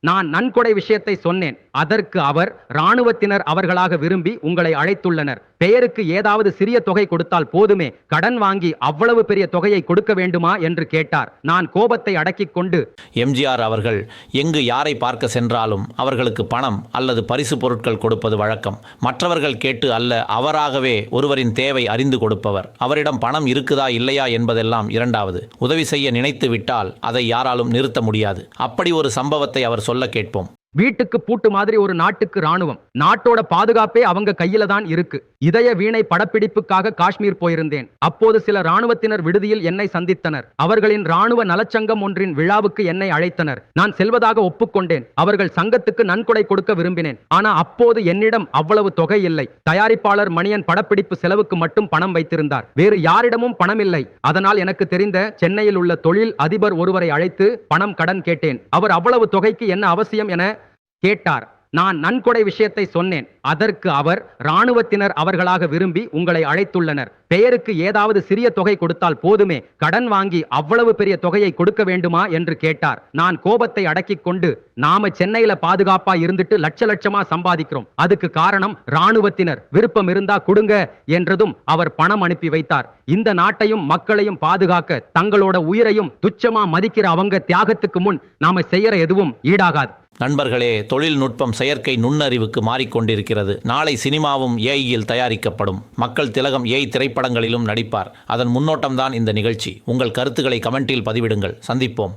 நான் நன்கொடை விஷயத்தை சொன்னேன். அதற்கு அவர், ராணுவத்தினர் அவர்களாக விரும்பி உங்களை அழைத்துள்ளனர். பெயருக்கு ஏதாவது சிறிய தொகை கொடுத்தால் போதுமே, கடன் வாங்கி அவ்வளவு பெரிய தொகையை கொடுக்க வேண்டுமா என்று கேட்டார். நான் கோபத்தை அடக்கிக் கொண்டு, எம்ஜிஆர் அவர்கள் எங்கு யாரை பார்க்க சென்றாலும் அவர்களுக்கு பணம் அல்லது பரிசு பொருட்கள் கொடுப்பது வழக்கம். மற்றவர்கள் கேட்டு அல்ல, அவராகவே ஒருவரின் தேவை அறிந்து கொடுப்பவர். அவரிடம் பணம் இருக்குதா இல்லையா என்பதெல்லாம் இரண்டாவது. உதவி செய்ய நினைத்து விட்டால் அதை யாராலும் நிறுத்த முடியாது. அப்படி ஒரு சம்பவத்தை அவர் சொல்ல கேட்போம். வீட்டுக்கு பூட்டு மாதிரி ஒரு நாட்டுக்கு ராணுவம். நாட்டோட பாதுகாப்பே அவங்க கையில தான் இருக்கு. இதய வீணை படப்பிடிப்புக்காக காஷ்மீர் போயிருந்தேன். அப்போது சில ராணுவத்தினர் விடுதியில் என்னை சந்தித்தனர். அவர்களின் ராணுவ நலச்சங்கம் ஒன்றின் விழாவுக்கு என்னை அழைத்தனர். நான் செல்வதாக ஒப்புக்கொண்டேன். அவர்கள் சங்கத்துக்கு நன்கொடை கொடுக்க விரும்பினேன். ஆனா அப்போது என்னிடம் அவ்வளவு தொகை இல்லை. தயாரிப்பாளர் மணியன் படப்பிடிப்பு செலவுக்கு மட்டும் பணம் வைத்திருந்தார். வேறு யாரிடமும் பணம் இல்லை. அதனால் எனக்கு தெரிந்த சென்னையில் உள்ள தொழில் அதிபர் ஒருவரை அழைத்து பணம் கடன் கேட்டேன். அவர் அவ்வளவு தொகைக்கு என்ன அவசியம் என கேட்டார். நான் நன்கொடை விஷயத்தை சொன்னேன். அதற்கு அவர், ராணுவத்தினர் அவர்களாக விரும்பி உங்களை அழைத்துள்ளனர். பெயருக்கு ஏதாவது சிறிய தொகை கொடுத்தால் போதுமே, கடன் வாங்கி அவ்வளவு பெரிய தொகையை கொடுக்க வேண்டுமா என்று கேட்டார். நான் கோபத்தை அடக்கிக் கொண்டு, நாம சென்னையில பாதுகாப்பா இருந்துட்டு லட்சமா சம்பாதிக்கிறோம். அதுக்கு காரணம் ராணுவத்தினர். விருப்பம் இருந்தா கொடுங்க என்றதும் அவர் பணம் அனுப்பி வைத்தார். இந்த நாட்டையும் மக்களையும் பாதுகாக்க தங்களோட உயிரையும் துச்சமா மதிக்கிற அவங்க தியாகத்துக்கு முன் நாம செய்யற எதுவும் ஈடாகாது. நண்பர்களே, தொழில்நுட்பம் செயற்கை நுண்ணறிவுக்கு மாறிக்கொண்டிருக்கிறது. நாளை சினிமாவும் ஏஐயில் தயாரிக்கப்படும். மக்கள் திலகம் ஏஐ திரைப்படங்களிலும் நடிப்பார். அதன் முன்னோட்டம்தான் இந்த நிகழ்ச்சி. உங்கள் கருத்துக்களை கமெண்டில் பதிவிடுங்கள். சந்திப்போம்.